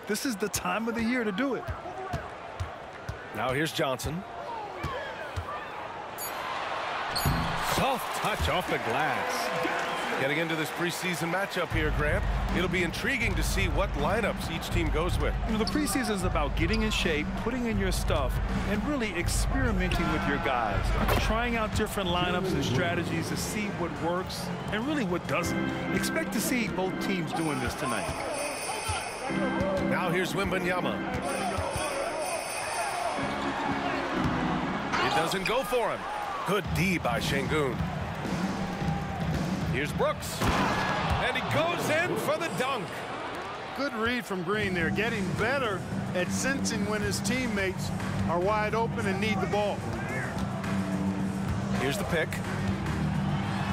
This is the time of the year to do it. Now here's Johnson. Soft touch off the glass. Getting into this preseason matchup here, Grant, it'll be intriguing to see what lineups each team goes with. You know, the preseason is about getting in shape, putting in your stuff, and really experimenting with your guys. Trying out different lineups and strategies to see what works and really what doesn't. Expect to see both teams doing this tonight. Now here's Wembanyama. It doesn't go for him. Good D by Şengün. Here's Brooks, and he goes in for the dunk. Good read from Green there, getting better at sensing when his teammates are wide open and need the ball. Here's the pick.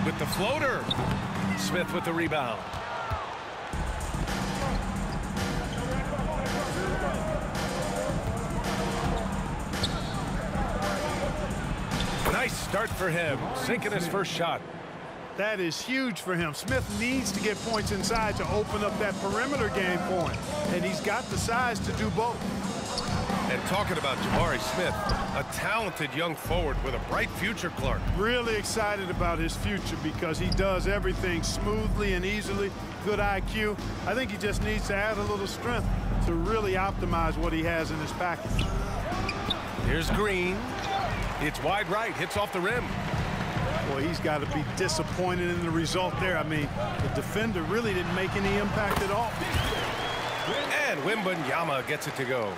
With the floater. Smith with the rebound. Nice start for him, sinking his first shot. That is huge for him. Smith needs to get points inside to open up that perimeter game for him. And he's got the size to do both. And talking about Jabari Smith, a talented young forward with a bright future, Clark. Really excited about his future because he does everything smoothly and easily. Good IQ. I think he just needs to add a little strength to really optimize what he has in his package. Here's Green. It's wide right, hits off the rim. Well, he's got to be disappointed in the result there. I mean, the defender really didn't make any impact at all. And Wembanyama gets it to go.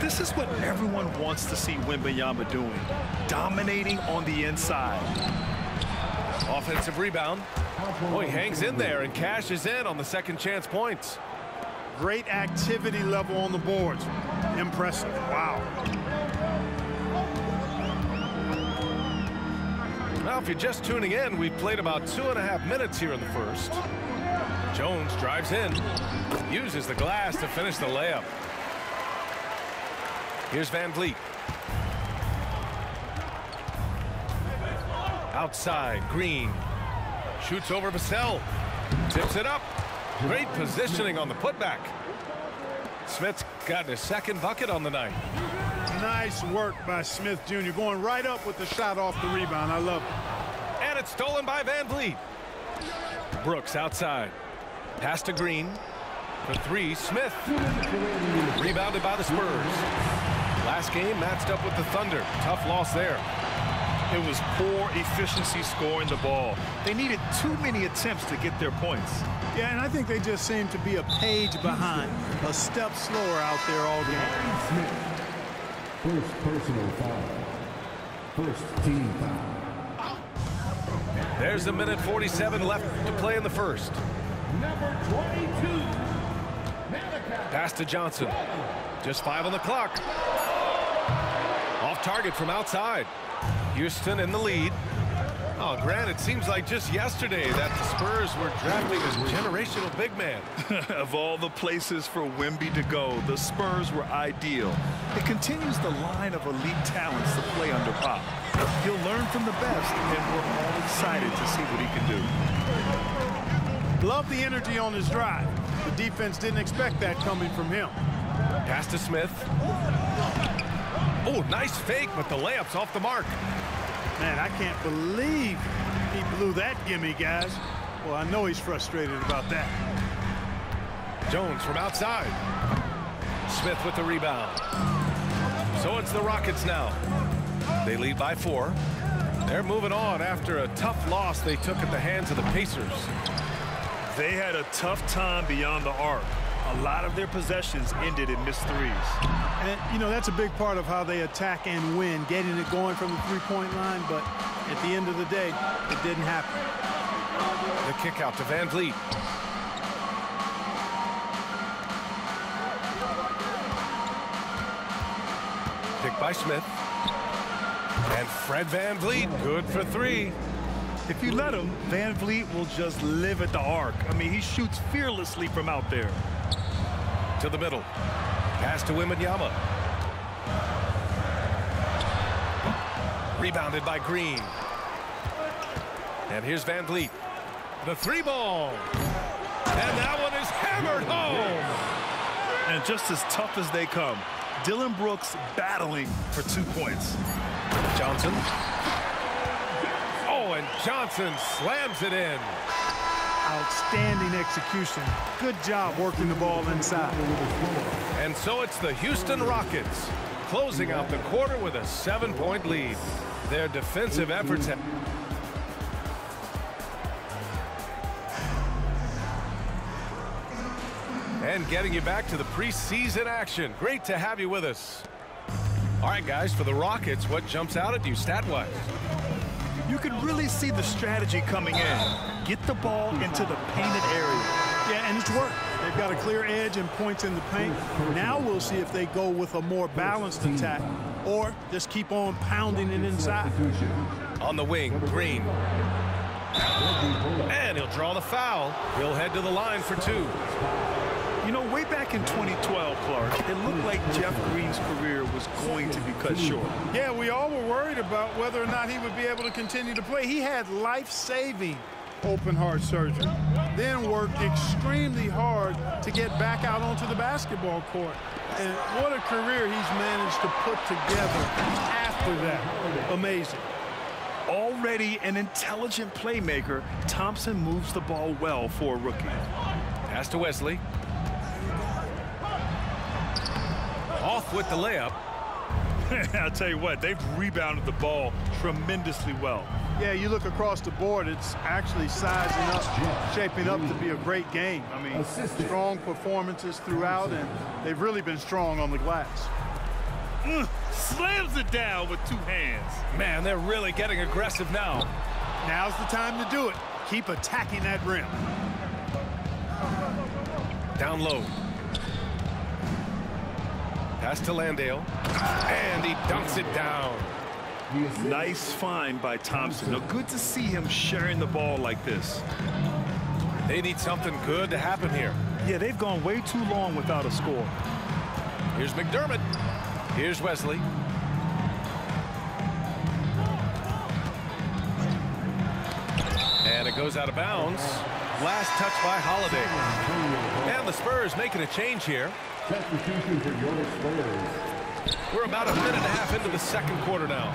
This is what everyone wants to see Wembanyama doing. Dominating on the inside. Offensive rebound. Boy, he hangs in there and cashes in on the second chance points. Great activity level on the boards. Impressive. Wow. Now, if you're just tuning in, we've played about 2.5 minutes here in the first. Jones drives in, uses the glass to finish the layup. Here's Van Vliet. Outside, Green. Shoots over Vassell. Tips it up. Great positioning on the putback. Smith's got his second bucket on the night. Nice work by Smith Jr. going right up with the shot off the rebound. I love it. And it's stolen by Van Vliet. Brooks outside. Pass to Green. For three, Smith. Rebounded by the Spurs. Last game matched up with the Thunder. Tough loss there. It was poor efficiency scoring the ball. They needed too many attempts to get their points. Yeah, and I think they just seem to be a page behind, a step slower out there all game. First personal foul. First team foul. There's a minute 47 left to play in the first. Number 22. Pass to Johnson. Just 5 on the clock. Off target from outside. Houston in the lead. Oh, Grant, it seems like just yesterday that the Spurs were drafting a generational big man. Of all the places for Wemby to go, the Spurs were ideal. It continues the line of elite talents to play under Pop. He'll learn from the best, and we're all excited to see what he can do. Love the energy on his drive. The defense didn't expect that coming from him. Pass to Smith. Oh, nice fake, but the layup's off the mark. Man, I can't believe he blew that gimme, guys. Well, I know he's frustrated about that. Jones from outside. Smith with the rebound. So it's the Rockets now. They lead by 4. They're moving on after a tough loss they took at the hands of the Pacers. They had a tough time beyond the arc. A lot of their possessions ended in missed threes. And, you know, that's a big part of how they attack and win, getting it going from the three-point line, but at the end of the day, it didn't happen. The kick out to Van Vliet. Picked by Smith. And Fred Van Vliet, good for 3. If you let him, Van Vliet will just live at the arc. I mean, he shoots fearlessly from out there. To the middle. Pass to Wembanyama. Rebounded by Green. And here's Van Vliet. The 3 ball. And that one is hammered home. And just as tough as they come, Dillon Brooks battling for 2 points. Johnson. Oh, and Johnson slams it in. Outstanding execution. Good job working the ball inside. And so it's the Houston Rockets closing out the quarter with a 7-point lead. Their defensive efforts have... And getting you back to the preseason action. Great to have you with us. All right, guys, for the Rockets, what jumps out at you stat-wise? You can really see the strategy coming in. Get the ball into the painted area. Yeah, and it's worked. They've got a clear edge and points in the paint. Now we'll see if they go with a more balanced attack or just keep on pounding it inside. On the wing, Green. And he'll draw the foul. He'll head to the line for 2. You know, way back in 2012, Clark, it looked like Jeff Green's career was going to be cut short. Yeah, we all were worried about whether or not he would be able to continue to play. He had life-saving open heart surgery, then worked extremely hard to get back out onto the basketball court. And what a career he's managed to put together after that. Amazing. Already an intelligent playmaker, Thompson moves the ball well for a rookie. Pass to Wesley. Off with the layup. I'll tell you what, they've rebounded the ball tremendously well. Yeah, you look across the board, it's actually sizing up, shaping up to be a great game. I mean, strong performances throughout, and they've really been strong on the glass. Slams it down with 2 hands. Man, they're really getting aggressive now. Now's the time to do it. Keep attacking that rim. Down low. Pass to Landale. And he dunks it down. Nice find by Thompson. Now, good to see him sharing the ball like this. They need something good to happen here. Yeah, they've gone way too long without a score. Here's McDermott. Here's Wesley. And it goes out of bounds. Last touch by Holiday. And the Spurs making a change here. Substitution for your Spurs. We're about a minute and a half into the second quarter now.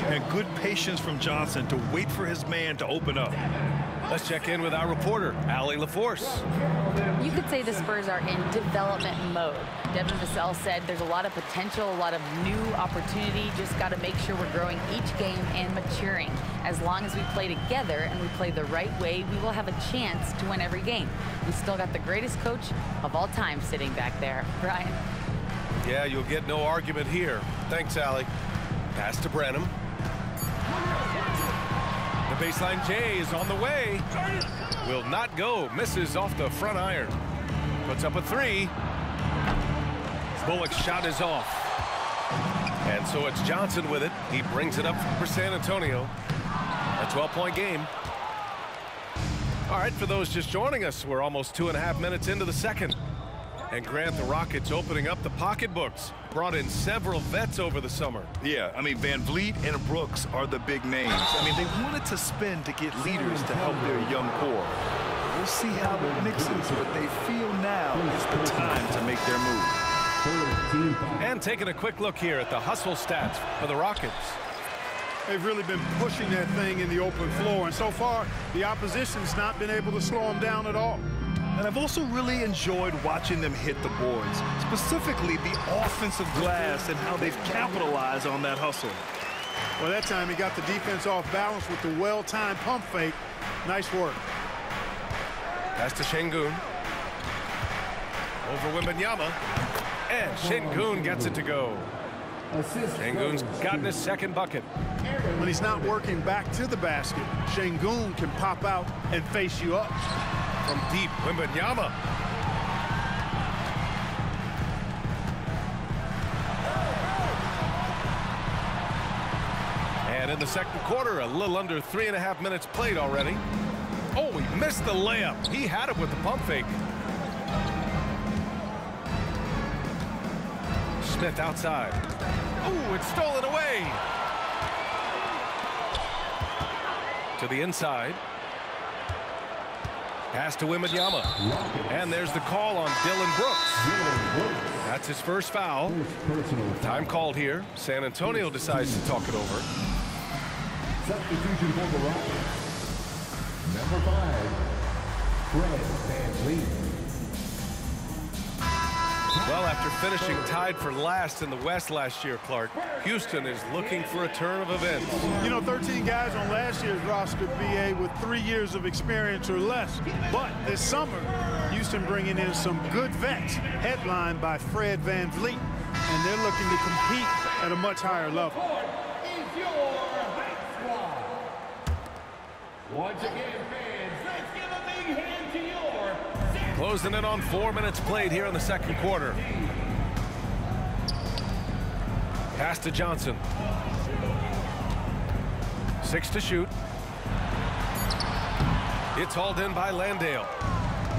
And good patience from Johnson to wait for his man to open up. Let's check in with our reporter, Allie LaForce. You could say the Spurs are in development mode. Devin Vassell said there's a lot of potential, a lot of new opportunity. Just got to make sure we're growing each game and maturing. As long as we play together and we play the right way, we will have a chance to win every game. We still got the greatest coach of all time sitting back there. Brian? Yeah, you'll get no argument here. Thanks, Allie. Pass to Branham. The baseline J is on the way. Will not go. Misses off the front iron. Puts up a 3. Bullock's shot is off. And so it's Johnson with it. He brings it up for San Antonio. A 12-point game. All right, for those just joining us, we're almost 2.5 minutes into the second. And Grant, the Rockets opening up the pocketbooks. Brought in several vets over the summer. Yeah, I mean, Van Vliet and Brooks are the big names. I mean, they wanted to spend to get leaders to help their young core. We'll see how it mixes, but they feel now is the time to make their move. And taking a quick look here at the hustle stats for the Rockets. They've really been pushing that thing in the open floor, and so far, the opposition's not been able to slow them down at all. And I've also really enjoyed watching them hit the boards, specifically the offensive glass and how they've capitalized on that hustle. Well, that time he got the defense off balance with the well-timed pump fake. Nice work. Pass to Şengün. Over Wembanyama. And Şengün gets it to go. Şengün's gotten his second bucket. When he's not working back to the basket, Şengün can pop out and face you up. From deep, Wembanyama. And in the second quarter, a little under 3.5 minutes played already. Oh, he missed the layup. He had it with the pump fake. Smith outside. Oh, it's stolen away. To the inside. Pass to Wembanyama. And there's the call on Dillon Brooks. That's his first foul. Time called here. San Antonio decides to talk it over. Substitution for the Rockets. Number 5, Fred VanVleet. Well, after finishing tied for last in the West last year, Clark, Houston is looking for a turn of events. You know, 13 guys on last year's roster, BA, with 3 years of experience or less. But this summer, Houston bringing in some good vets, headlined by Fred VanVleet, and they're looking to compete at a much higher level. Once again, fans, let's give a big hand to your... Closing in on 4 minutes played here in the second quarter. Pass to Johnson. 6 to shoot. It's hauled in by Landale.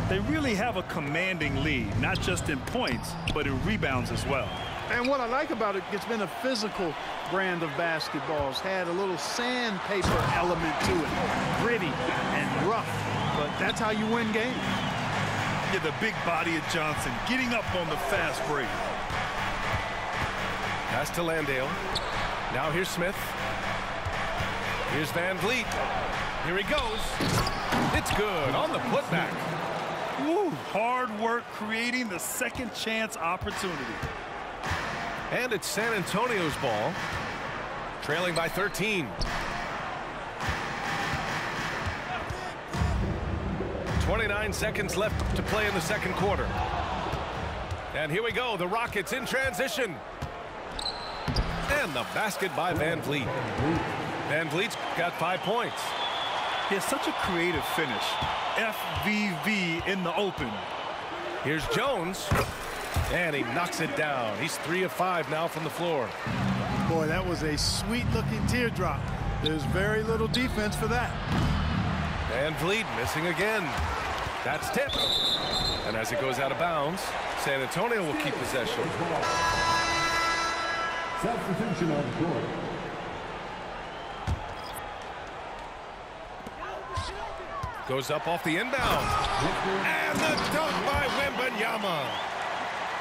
They really have a commanding lead, not just in points, but in rebounds as well. And what I like about it, it's been a physical brand of basketball. It's had a little sandpaper element to it, gritty and rough, but that's how you win games. Yeah, the big body of Johnson getting up on the fast break. Pass to Landale. Now here's Smith. Here's VanVleet. Here he goes. It's good on the putback. Woo, hard work creating the second chance opportunity. And it's San Antonio's ball. Trailing by 13. 29 seconds left to play in the second quarter. And here we go, the Rockets in transition. And the basket by VanVleet. VanVleet's got 5 points. He has such a creative finish. FVV in the open. Here's Jones. And he knocks it down. He's 3 of 5 now from the floor. Boy, that was a sweet-looking teardrop. There's very little defense for that. VanVleet missing again. That's tipped. And as it goes out of bounds, San Antonio will keep possession. Substitution on the court. Goes up off the inbound. And the dunk by Wembanyama.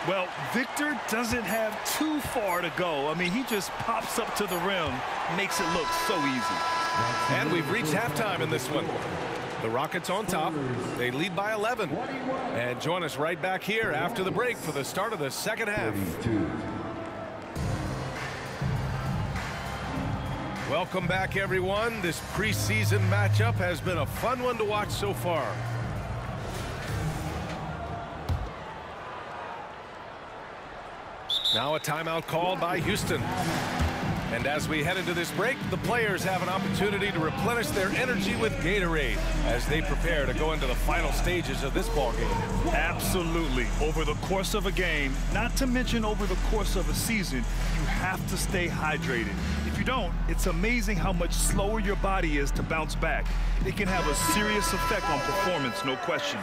Well, Victor doesn't have too far to go. I mean, he just pops up to the rim, makes it look so easy. And we've reached halftime in this one. The Rockets on top. They lead by 11. And join us right back here after the break for the start of the second half. Welcome back, everyone. This preseason matchup has been a fun one to watch so far. Now a timeout called by Houston. And as we head into this break, the players have an opportunity to replenish their energy with Gatorade as they prepare to go into the final stages of this ball game. Absolutely. Over the course of a game, not to mention over the course of a season, you have to stay hydrated. If you don't, it's amazing how much slower your body is to bounce back. It can have a serious effect on performance, no question.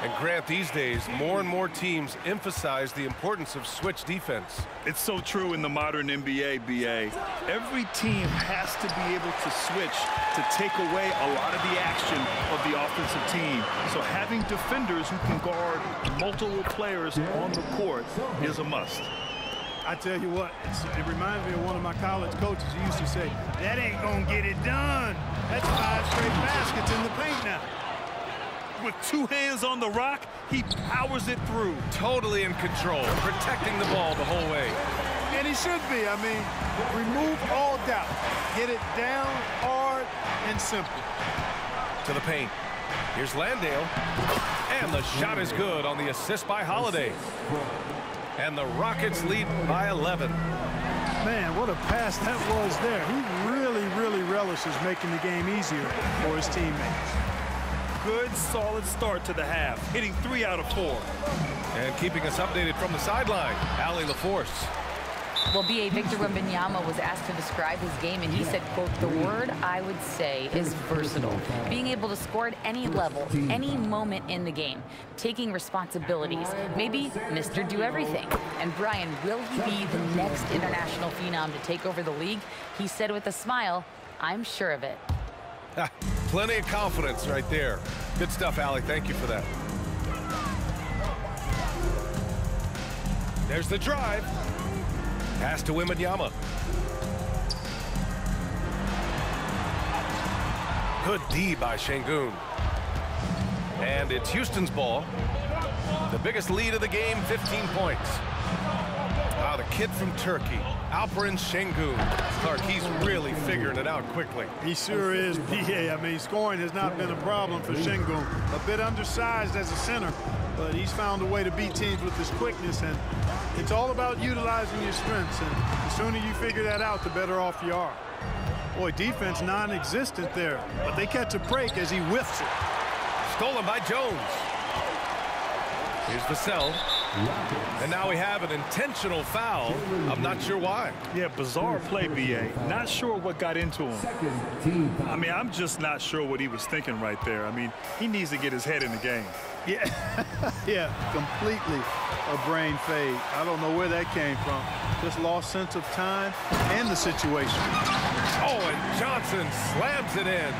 And Grant, these days, more and more teams emphasize the importance of switch defense. It's so true in the modern NBA, BA. Every team has to be able to switch to take away a lot of the action of the offensive team. So having defenders who can guard multiple players on the court is a must. I tell you what, it reminds me of one of my college coaches who used to say, that ain't gonna get it done. That's 5 straight baskets in the paint now. With 2 hands on the rock, he powers it through. Totally in control, protecting the ball the whole way. And he should be. I mean, remove all doubt. Get it down, hard, and simple. To the paint. Here's Landale. And the shot is good on the assist by Holiday. And the Rockets lead by 11. Man, what a pass that was there. He really, really relishes making the game easier for his teammates. Good, solid start to the half, hitting 3 out of 4. And keeping us updated from the sideline, Allie LaForce. Well, B.A. Victor Wembanyama was asked to describe his game, and he said, quote, the word I would say is versatile. Being able to score at any level, any moment in the game, taking responsibilities, maybe Mr. Do-Everything. And Brian, will he be the next international phenom to take over the league? He said with a smile, I'm sure of it. Plenty of confidence right there. Good stuff, Allie. Thank you for that. There's the drive. Pass to Wembanyama. Good D by Şengün. And it's Houston's ball. The biggest lead of the game, 15 points. The kid from Turkey, Alperen Şengün. Clark, he's really figuring it out quickly. He sure is, B.A. I mean, scoring has not been a problem for Şengün. A bit undersized as a center, but he's found a way to beat teams with his quickness, and it's all about utilizing your strengths, and the sooner you figure that out, the better off you are. Boy, defense non-existent there, but they catch a break as he whiffs it. Stolen by Jones. Here's Vassell. And now we have an intentional foul. I'm not sure why. Yeah, bizarre play, B.A. Not sure what got into him. I mean, I'm just not sure what he was thinking right there. I mean, he needs to get his head in the game. Yeah, yeah, completely a brain fade. I don't know where that came from. Just lost sense of time and the situation. Oh, and Johnson slams it in.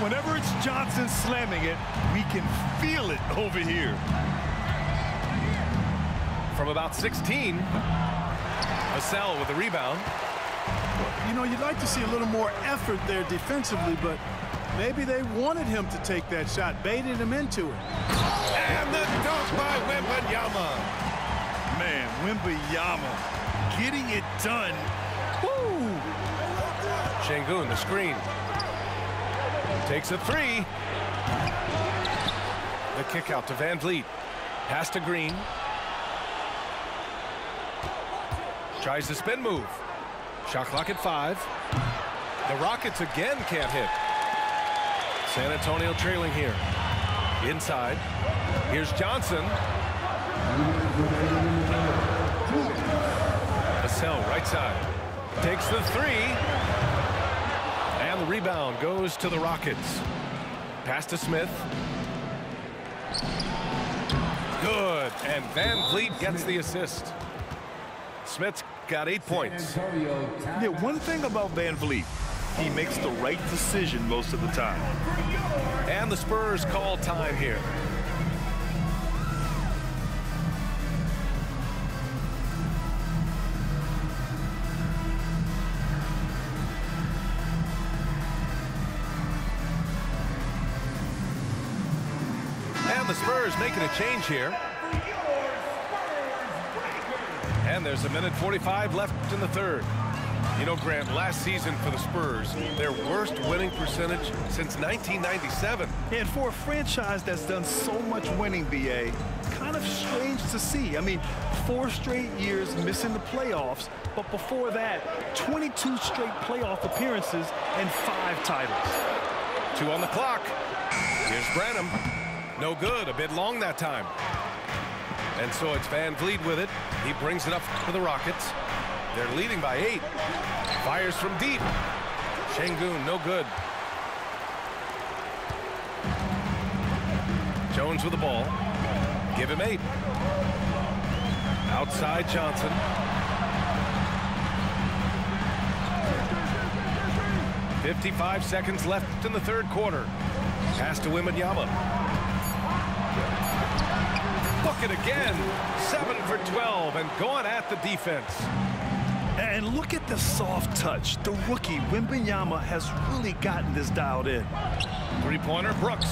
Whenever it's Johnson slamming it, we can feel it over here. From about 16, Vassell with the rebound. You know, you'd like to see a little more effort there defensively, but maybe they wanted him to take that shot, baited him into it. And the dunk by Wembanyama. Man, Wembanyama getting it done. Woo! Şengün, the screen. Takes a three. The kick out to Van Vliet. Pass to Green. Tries the spin move. Shot clock at 5. The Rockets again can't hit. San Antonio trailing here. Inside. Here's Johnson. Vassell, right side. Takes the three. And the rebound goes to the Rockets. Pass to Smith. Good. And Van Vliet gets the assist. Smith's got 8 points. Yeah, one thing about Van Vliet, he makes the right decision most of the time. And the Spurs call time here. And the Spurs making a change here. And there's a minute 45 left in the third. You know, Grant, last season for the Spurs, their worst winning percentage since 1997. And for a franchise that's done so much winning, B.A., kind of strange to see. I mean, 4 straight years missing the playoffs, but before that, 22 straight playoff appearances and 5 titles. 2 on the clock. Here's Branham. No good, a bit long that time. And so it's Van Vliet with it. He brings it up for the Rockets. They're leading by 8. Fires from deep. Şengün, no good. Jones with the ball. Give him 8. Outside Johnson. .55 seconds left in the third quarter. Pass to Wembanyama. Bucket again. 7 for 12 and going at the defense. And look at the soft touch. The rookie, Wembanyama, has really gotten this dialed in. Three-pointer, Brooks.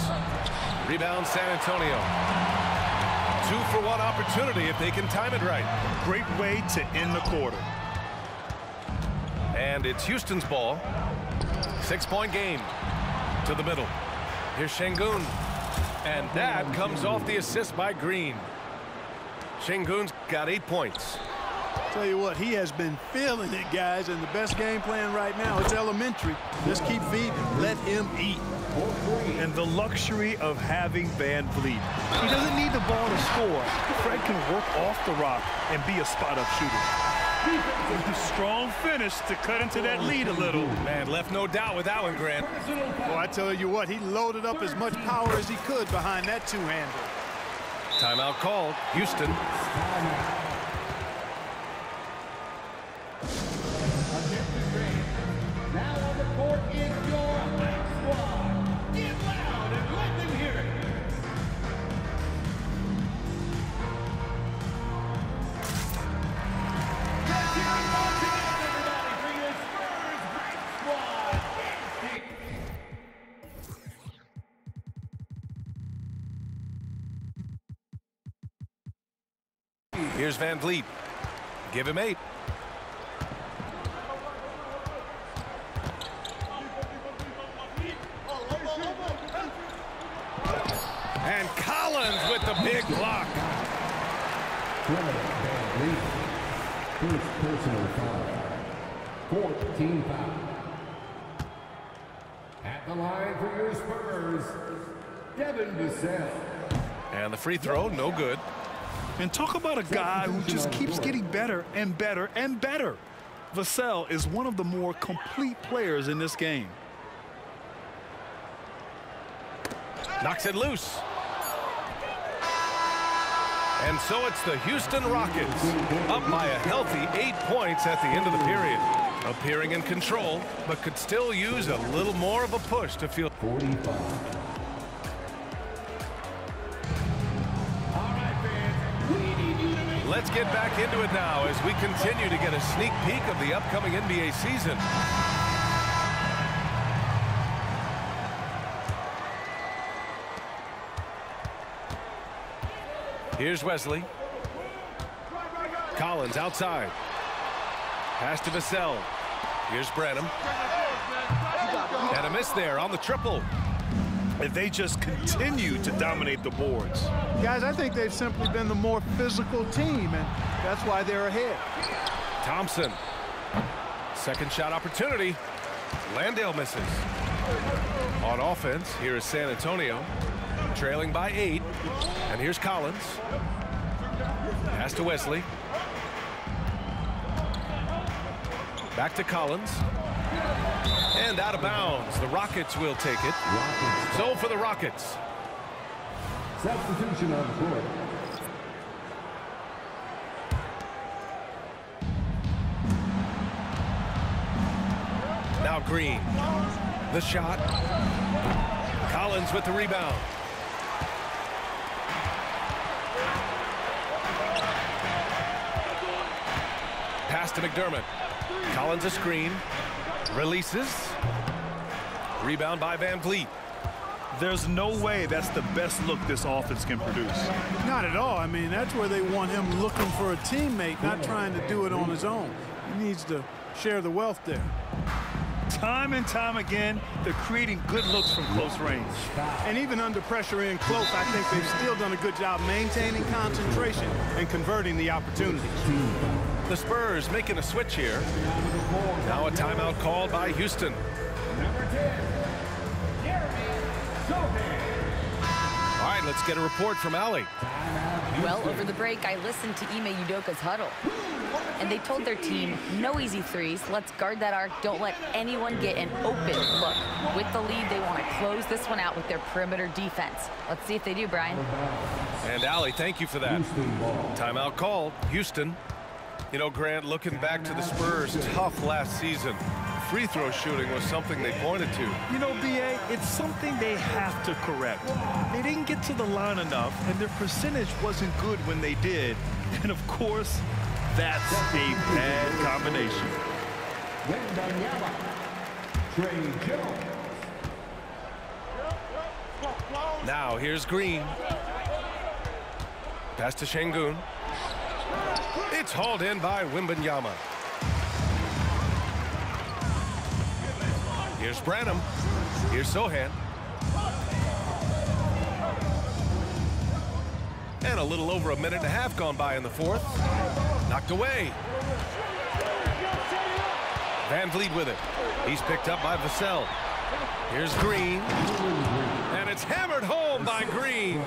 Rebound, San Antonio. 2-for-1 opportunity if they can time it right. Great way to end the quarter. And it's Houston's ball. 6-point game to the middle. Here's Şengün. And that comes off the assist by Green. Şengün's got 8 points. Tell you what, he has been feeling it, guys, and the best game plan right now, it's elementary. Just keep feeding, let him eat. And the luxury of having Van Vliet. He doesn't need the ball to score. Fred can work off the rock and be a spot-up shooter. Strong finish to cut into that lead a little. Man, left no doubt with that one, Grant. Well, I tell you what, he loaded up as much power as he could behind that two-hander. Timeout called. Houston. Now on the court is your squad. Get loud and let them hear it. Here's Van Vliet. Give him 8. And Collins with the big block. First personal foul. 14 foul. At the line for your Spurs, Devin Vassell. And the free throw, no good. And talk about a guy who just keeps getting better and better and better. Vassell is one of the more complete players in this game. Knocks it loose. And so it's the Houston Rockets up by a healthy 8 points at the end of the period. Appearing in control, but could still use a little more of a push to feel. 45. Let's get back into it now as we continue to get a sneak peek of the upcoming NBA season. Here's Wesley. Collins outside. Pass to Vassell. Here's Branham. And a miss there on the triple. And they just continue to dominate the boards. Guys, I think they've simply been the more physical team, and that's why they're ahead. Thompson. Second shot opportunity. Landale misses. On offense, here is San Antonio. Trailing by 8. And here's Collins. Pass to Wesley. Back to Collins. And out of bounds. The Rockets will take it. So for the Rockets. Substitution on the court. Now Green. The shot. Collins with the rebound. Pass to McDermott. Collins a screen. Releases. Rebound by Van Vliet. There's no way that's the best look this offense can produce. Not at all. I mean, that's where they want him looking for a teammate, not trying to do it on his own. He needs to share the wealth there. Time and time again, they're creating good looks from close range. And even under pressure in close, I think they've still done a good job maintaining concentration and converting the opportunities. The Spurs making a switch here. Now a timeout called by Houston. Number 10, All right, let's get a report from Allie. Well, over the break, I listened to Ime Udoka's huddle. And they told their team, no easy threes. Let's guard that arc. Don't let anyone get an open look. With the lead, they want to close this one out with their perimeter defense. Let's see if they do, Brian. And Allie, thank you for that. Timeout called. Houston. You know, Grant, looking back to the Spurs' tough last season, free throw shooting was something they pointed to. You know, B.A., it's something they have to correct. They didn't get to the line enough, and their percentage wasn't good when they did. And, of course, that's a bad combination. Now, here's Green. Pass to Şengün. It's hauled in by Wembanyama. Here's Branham. Here's Sohan. And a little over a minute and a half gone by in the fourth. Knocked away. Van Vliet with it. He's picked up by Vassell. Here's Green. And it's hammered home by Green.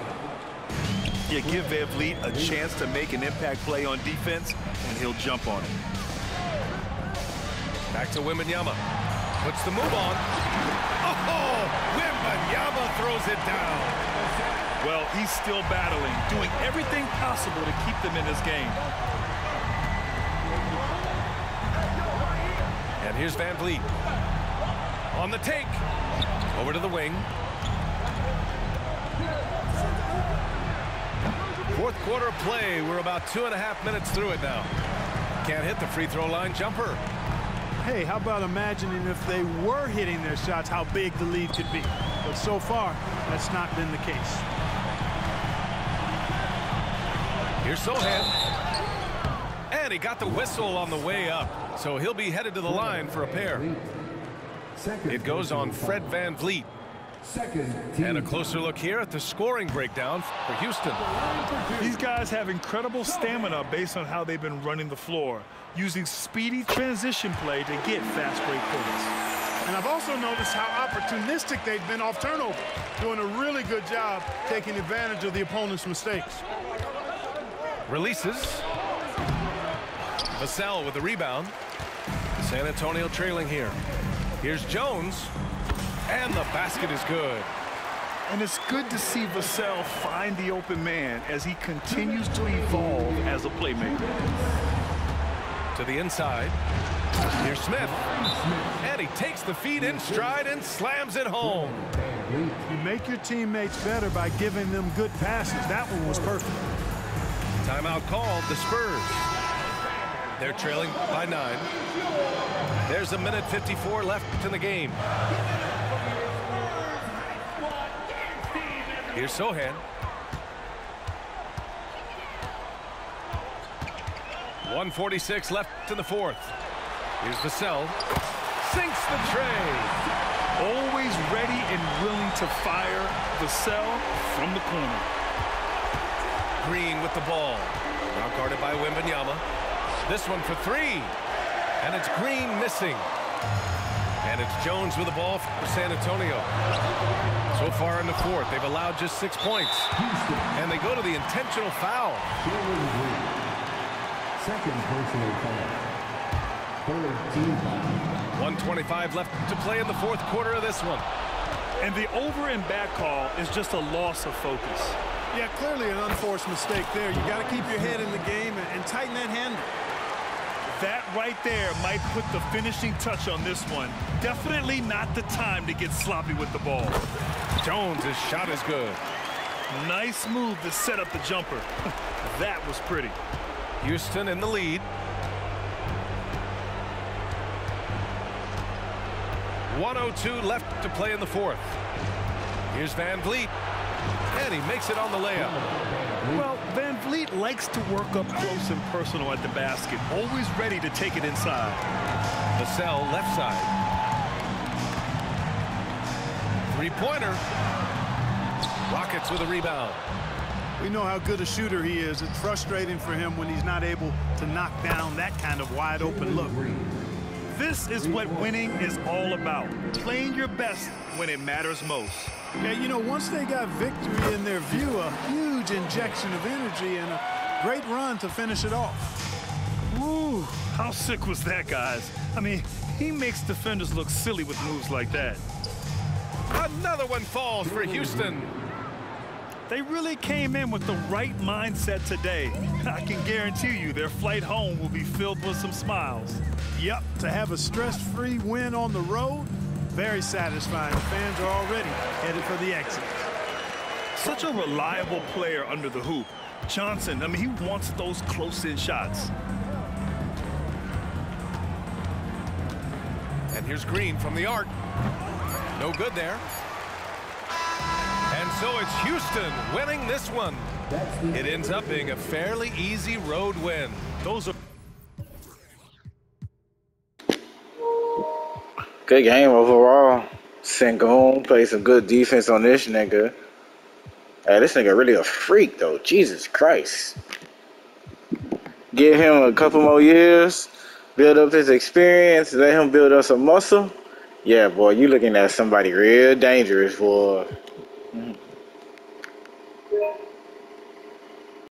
You give Van Vliet a chance to make an impact play on defense, and he'll jump on it. Back to Wembanyama. Puts the move on. Oh, Wembanyama throws it down. Well, he's still battling, doing everything possible to keep them in this game. And here's Van Vliet. On the take. Over to the wing. Fourth quarter play. We're about 2.5 minutes through it now. Can't hit the free throw line jumper. Hey, how about imagining if they were hitting their shots, how big the lead could be. But so far, that's not been the case. Here's Sohan. And he got the whistle on the way up, so he'll be headed to the line for a pair. It goes on Fred VanVleet. And a closer look here at the scoring breakdown for Houston. These guys have incredible stamina based on how they've been running the floor, using speedy transition play to get fast break points. And I've also noticed how opportunistic they've been off turnover, doing a really good job taking advantage of the opponent's mistakes. Releases. Vassell with the rebound. San Antonio trailing here. Here's Jones. And the basket is good. And it's good to see Vassell find the open man as he continues to evolve as a playmaker. To the inside. Here's Smith. And he takes the feed in stride and slams it home. You make your teammates better by giving them good passes. That one was perfect. Timeout called, the Spurs. They're trailing by 9. There's a minute 54 left in the game. Here's Sohan. 1:46 left in the fourth. Here's Vassell. Sinks the tray. Always ready and willing to fire Vassell from the corner. Green with the ball. Now guarded by Wembanyama. This one for 3. And it's Green missing. And it's Jones with the ball for San Antonio. So far in the fourth, they've allowed just 6 points. And they go to the intentional foul. Second personal foul. 1:25 left to play in the fourth quarter of this one. And the over and back call is just a loss of focus. Yeah, clearly an unforced mistake there. You got to keep your head in the game and tighten that handle. That right there might put the finishing touch on this one. Definitely not the time to get sloppy with the ball. Jones' shot is good. Nice move to set up the jumper. That was pretty. Houston in the lead. 1:02 left to play in the fourth. Here's VanVleet. And he makes it on the layup. Well, VanVleet likes to work up close and personal at the basket, always ready to take it inside. Vassell left side. Three-pointer. Rockets with a rebound. We know how good a shooter he is. It's frustrating for him when he's not able to knock down that kind of wide open look. This is what winning is all about. Playing your best when it matters most. Yeah, you know, once they got victory in their view, a huge injection of energy and a great run to finish it off. Woo, how sick was that, guys? I mean, he makes defenders look silly with moves like that. Another one falls for Houston. They really came in with the right mindset today. I can guarantee you their flight home will be filled with some smiles. Yep, to have a stress-free win on the road, very satisfying. The fans are already headed for the exit. Such a reliable player under the hoop. Johnson, I mean, he wants those close-in shots. And here's Green from the arc. No good there. And so it's Houston winning this one. It ends up being a fairly easy road win. Those are good game overall. Sengun played some good defense on this nigga. Hey, this nigga really a freak though. Jesus Christ. Give him a couple more years, build up his experience, let him build up some muscle. Yeah, boy, you looking at somebody real dangerous, boy.